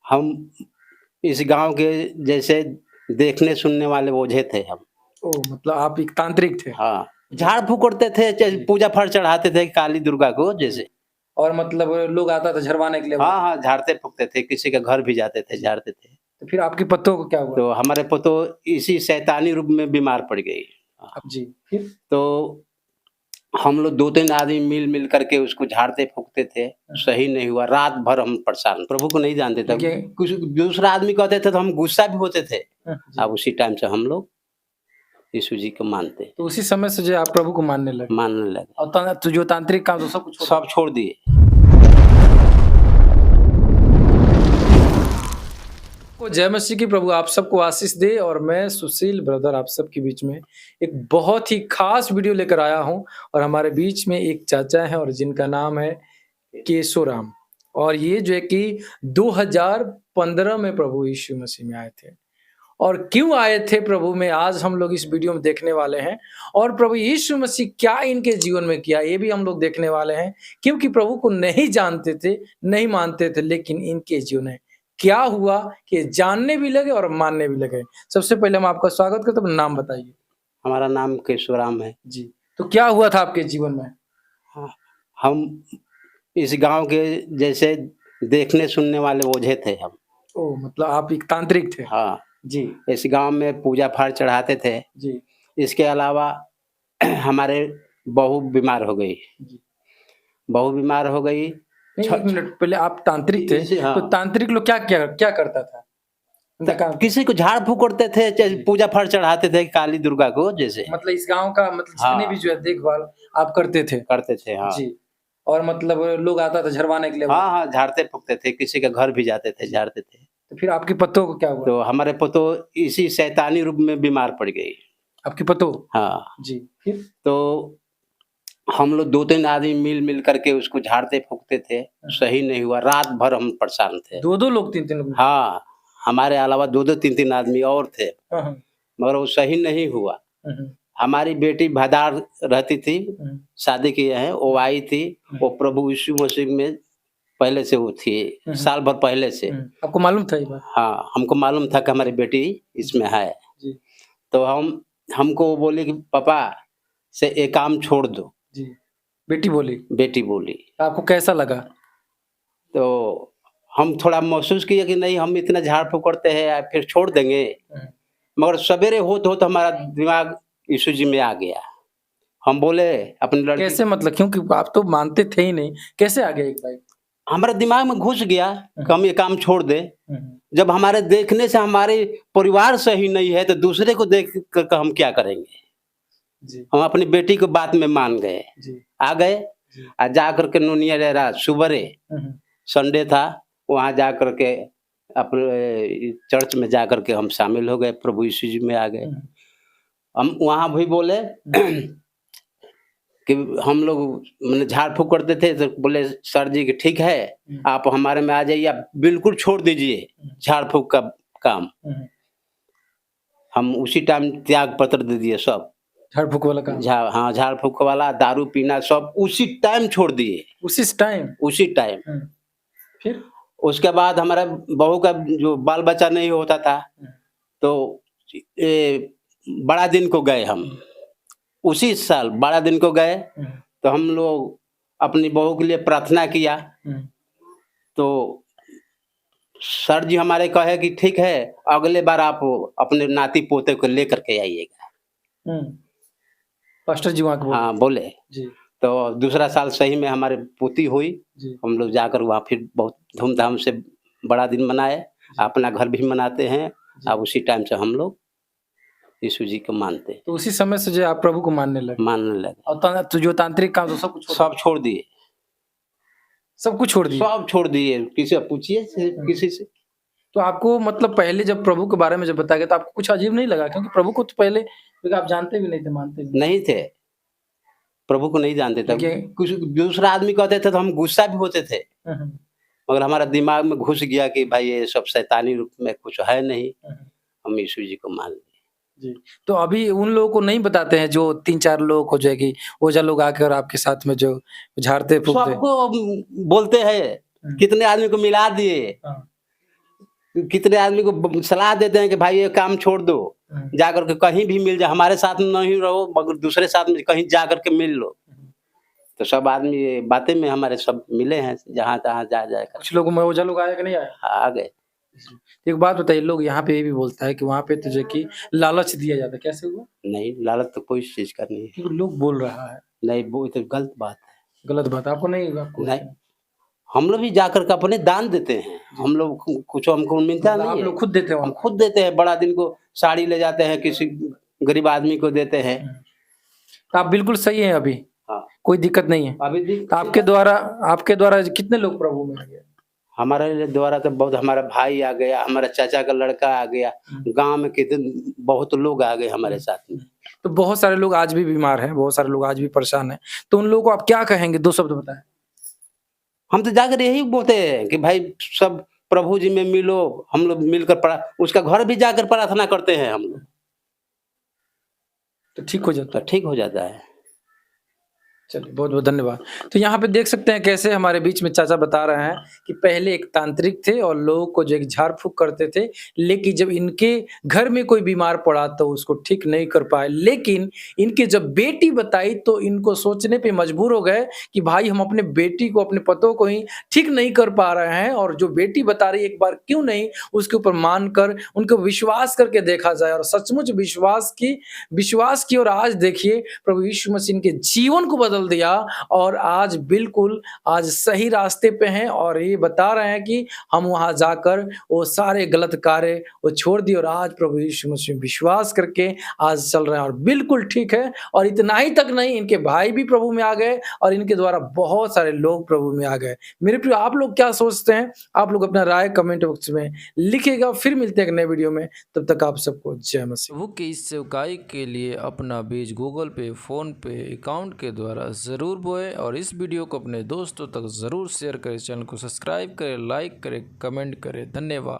हम इस गाँव के जैसे देखने सुनने वाले ओझे थे हम। ओह! मतलब आप एक तांत्रिक थे। हाँ, झाड़-फूँक करते थे, जी। पूजा-पाठ चढ़ाते थे काली दुर्गा को जी। जैसे। और मतलब लोग आता था झरवाने के लिए हाँ, वहाँ? हाँ, झाड़ते-फूँकते थे, किसी के घर भी जाते थे, जी। झाड़ते थे। तो फिर आपकी पत्तों को क्या हुआ? तो हमारे पतोह इसी शैतानी रूप में बीमार पड़ गई। जी, फिर? तो हम लोग 2-3 आदमी मिल-मिल करके उसको झाड़ते-फूँकते थे, सही नहीं हुआ, रात भर हम परेशान, प्रभु को नहीं जानते थे। देखिए कुछ दूसरा आदमी कहते थे तो हम गुस्सा भी होते थे। जी। अब उसी टाइम से हम लोग यीशु जी को मानते, तो उसी समय से जो आप प्रभु को मानने लगे मानने लगे। और तो जो तांत्रिक काम तो सब कुछ सब छोड़ दिए। को जय मसीह की प्रभु आप सबको आशीष दे और मैं सुशील ब्रदर आप सबके बीच में एक बहुत ही खास वीडियो लेकर आया हूं और हमारे बीच में एक चाचा है और जिनका नाम है केशोराम और ये जो है कि 2015 में प्रभु यीशु मसीह में आए थे और क्यों आए थे प्रभु में आज हम लोग इस वीडियो में देखने वाले हैं और प्रभु यीशु मसीह क्या इनके जीवन में किया ये भी हम लोग देखने वाले हैं क्योंकि प्रभु को नहीं जानते थे नहीं मानते थे लेकिन इनके जीवन में क्या हुआ कि जानने भी लगे और मानने भी लगे। सबसे पहले हम आपका स्वागत करते हैं, अपना नाम बताइए। हमारा नाम केशोराम है। जी, तो क्या हुआ था आपके जीवन में? हाँ, हम इस गाँव के जैसे देखने सुनने वाले ओझे थे हम। ओह! मतलब आप एक तांत्रिक थे। हाँ, जी, इस गाँव में पूजा-पाठ चढ़ाते थे। जी, इसके अलावा हमारे बहू बीमार हो गई। जी। बहू बीमार हो गई। नहीं, छ 1 मिनट पहले आप तांत्रिक थे, इसे तो हाँ, तांत्रिक लोग क्या करता था? उनका काम क्या? किसी को झाड़-फूँक करते थे, जी। पूजा-पाठ चढ़ाते थे काली दुर्गा को जैसे। मतलब इस गाँव का मतलब जितने भी हाँ, जो है देखभाल आप करते थे? करते थे, हाँ। जी, और मतलब लोग आता था झरवाने के लिए हाँ, वहाँ? हाँ, झाड़ते-फूँकते थे, किसी के घर भी जाते थे, जी, झाड़ते थे। तो फिर आपकी पतों को क्या हुआ? तो हमारे पतोह इसी शैतानी रूप में बीमार पड़ गई। आपकी पतों? हाँ, जी, फिर? तो हम लोग 2-3 आदमी मिल-मिल करके उसको झाड़ते-फूँकते थे, सही नहीं हुआ, रात भर हम परेशान थे। 2-2 लोग 3-3 लोग? हाँ, हमारे अलावा 2-2 3-3 आदमी और थे, हाँ, हाँ। मगर वो सही नहीं हुआ। हुँ, हुँ, हमारी बेटी भदार रहती थी, हुँ, शादी किए हैं, वो आई थी, वो प्रभु यीशु मसीह में पहले से वो थी, हुँ, साल भर पहले से। हुँ। आपको मालूम था ये बात? हाँ, हमको मालूम था कि हमारी बेटी इसमें है, जी, तो हमको वो बोली कि पापा से ये काम छोड़ दो, जी। बेटी बोली, बेटी बोली। आपको कैसा लगा? तो हम थोड़ा महसूस किए कि नहीं हम इतना झाड़-फूँक करते हैं फिर छोड़ देंगे, हुँ, मगर सवेरे होत-होत हमारा दिमाग यीशु जी में आ गया। हम बोले अपनी लड़की, कैसे मतलब क्योंकि आप तो मानते थे ही नहीं, कैसे आ गया एक बाइक? हमारे दिमाग में घुस गया कि हम ये काम छोड़ दें। हुँ, हुँ, जब हमारे देखने से हमारे परिवार सही नहीं है, तो दूसरे को देख कर हम क्या करेंगे? जी, हम अपनी बेटी को बात में मान गए। जी, आ गए जी। जा कर के नोनिया डेरा सुबेरे हुँ, हुँ, संडे था, वहाँ जा कर के अपने चर्च में जा कर के हम शामिल हो गए, प्रभु यीशु जी में आ गए। हुँ, हम वहाँ भी बोले हुँ, कि हम लोग माने झाड़-फूँक करते थे, तो बोले सर जी कि ठीक है, हुँ, आप हमारे में आ जाइए, आप बिल्कुल छोड़ दीजिए हुँ, झाड़-फूँक का काम। हुँ। हम उसी टाइम त्याग पत्र दे दिए सब। झाड़-फूँक वाला काम, हाँ, झाड़-फूँक वाला, दारू पीना सब उसी टाइम छोड़ दिए, उसी टाइम? उसी टाइम। हुँ, फिर? उसके बाद हमारा बहू का जो बाल-बच्चा नहीं होता था, हुँ, तो ये बड़ा दिन को गए हम। हुँ, उसी साल बड़ा दिन को गए, हुँ, तो हम लोग अपनी बहू के लिए प्रार्थना किया, हुँ, तो सर जी हमारे कहे कि ठीक है, अगले बार आप अपने नाती-पोते को लेकर के आइएगा। हुँ। पास्टर जी वहाँ के बोले? हाँ, बोले। जी, तो दूसरा साल सही में हमारी पोती हुई। जी, हम लोग जाकर वहाँ फिर बहुत धूम-धाम से बड़ा दिन मनाए, जी, अपना घर भी मनाते हैं। जी। अब उसी टाइम से हम लोग यीशु जी को मानते हैं, तो उसी समय से जो है आप प्रभु को मानने लगे मानने लगे। और तो जो तांत्रिक काम तो सब कुछ छोड़ सब छोड़ दिए, सब कुछ छोड़ दिए? सब छोड़ दिए, किसी से पूछिए हुँ। किसी से। तो आपको मतलब पहले जब प्रभु के बारे में जब बताया गया तो आपको कुछ अजीब नहीं लगा? क्योंकि प्रभु को तो पहले क्योंकि आप जानते भी नहीं थे, मानते भी नहीं। नहीं थे, प्रभु को नहीं जानते थे। देखिए कुछ दूसरा आदमी कहते थे तो हम गुस्सा भी होते थे, हुँ, हुँ, मगर हमारा दिमाग में घुस गया कि भाई ये सब शैतानी रूप में कुछ है नहीं, हुँ, हुँ। हम यीशु जी को मान लिए। जी, तो अभी उन लोगों को नहीं बताते हैं जो 3-4 लोग हो जाएगी, ओझा लोग आकर आपके साथ में जो झाड़ते-फूँकते? सबको बोलते हैं, हुँ, कितने आदमी को मिला दिए, हाँ, कितने आदमी को सलाह देते हैं कि भाई ये काम छोड़ दो, जा करके कहीं भी मिल जाए, हमारे साथ में नहीं रहो मगर दूसरे साथ में कहीं जा करके मिल लो। तो सब आदमी ये बातें में हमारे सब मिले हैं, जहाँ तहाँ जा कर कुछ लोग मौजा लोग आए कि नहीं आए? आ गए। एक बात बताइए, लोग यहाँ पे ये भी बोलता है कि वहाँ पे तुझे की लालच दिया जाता है, कैसे हुआ? नहीं, लालच तो कोई चीज का नहीं है। क्योंकि लोग बोल रहा है। नहीं, वो तो गलत बात है। गलत बात आपको नहीं, आपको नहीं, हम लोग भी जाकर के अपने दान देते हैं। हम लोग कुछ हमको मिलता मतलब नहीं आप है, लोग खुद देते हो? हम खुद देते हैं। बड़ा दिन को साड़ी ले जाते हैं, किसी गरीब आदमी को देते हैं। तो आप बिल्कुल सही हैं अभी, हाँ, कोई दिक्कत नहीं है। अभी भी तो आपके द्वारा कितने लोग प्रभु में आ गए? हमारे द्वारा तो बहुत, हमारा भाई आ गया, हमारा चाचा का लड़का आ गया, गांव में कितने बहुत लोग आ गए हमारे साथ में। तो बहुत सारे लोग आज भी बीमार हैं, बहुत सारे लोग आज भी परेशान हैं, तो उन लोगों को आप क्या कहेंगे? 2 शब्द बताएं। हम तो जाकर यही बोलते हैं कि भाई सब प्रभु जी में मिलो, हम लोग मिलकर उसका घर भी जाकर प्रार्थना करते हैं हम लोग, तो ठीक हो जाता तो है। ठीक हो जाता है। चलिए, बहुत बहुत धन्यवाद। तो यहाँ पे देख सकते हैं कैसे हमारे बीच में चाचा बता रहे हैं कि पहले एक तांत्रिक थे और लोगों को जो एक झाड़ फूक करते थे, लेकिन जब इनके घर में कोई बीमार पड़ा तो उसको ठीक नहीं कर पाए। लेकिन इनके जब बेटी बताई तो इनको सोचने पे मजबूर हो गए कि भाई हम अपने बेटी को, अपने पतों को ही ठीक नहीं कर पा रहे हैं, और जो बेटी बता रही एक बार क्यों नहीं उसके ऊपर मानकर उनको विश्वास करके देखा जाए। और सचमुच विश्वास की और आज देखिए प्रभु यीशु मसीह इनके जीवन को बदल दिया और आज बिल्कुल आज सही रास्ते पे हैं, और ये बता रहे हैं कि हम वहां जाकर वो सारे गलत कार्य वो छोड़ दिए और आज प्रभु यीशु मसीह विश्वास करके आज चल रहे हैं और बिल्कुल ठीक है। और इतना ही तक नहीं, इनके भाई भी प्रभु में आ गए और इनके द्वारा बहुत सारे लोग प्रभु में आ गए। मेरे प्रिय, आप लोग क्या सोचते हैं? आप लोग अपना राय कमेंट बॉक्स में लिखिएगा। फिर मिलते हैं एक नए वीडियो में, तब तक आप सबको जय मसीह। प्रभु की इस सेवकाई के लिए अपना बीज गूगल पे, फोन पे अकाउंट के द्वारा ज़रूर बोए और इस वीडियो को अपने दोस्तों तक ज़रूर शेयर करें। चैनल को सब्सक्राइब करें, लाइक करें, कमेंट करें। धन्यवाद।